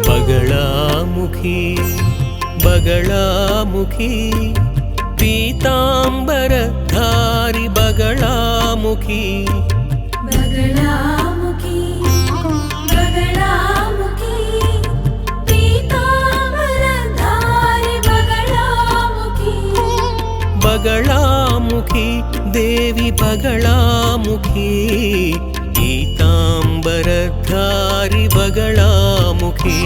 Baglamukhi Baglamukhi पीतांबरधारी Baglamukhi Baglamukhi Baglamukhi पीतांबरधारी Baglamukhi Baglamukhi Devi Baglamukhi पीतांबरधारी Baglamukhi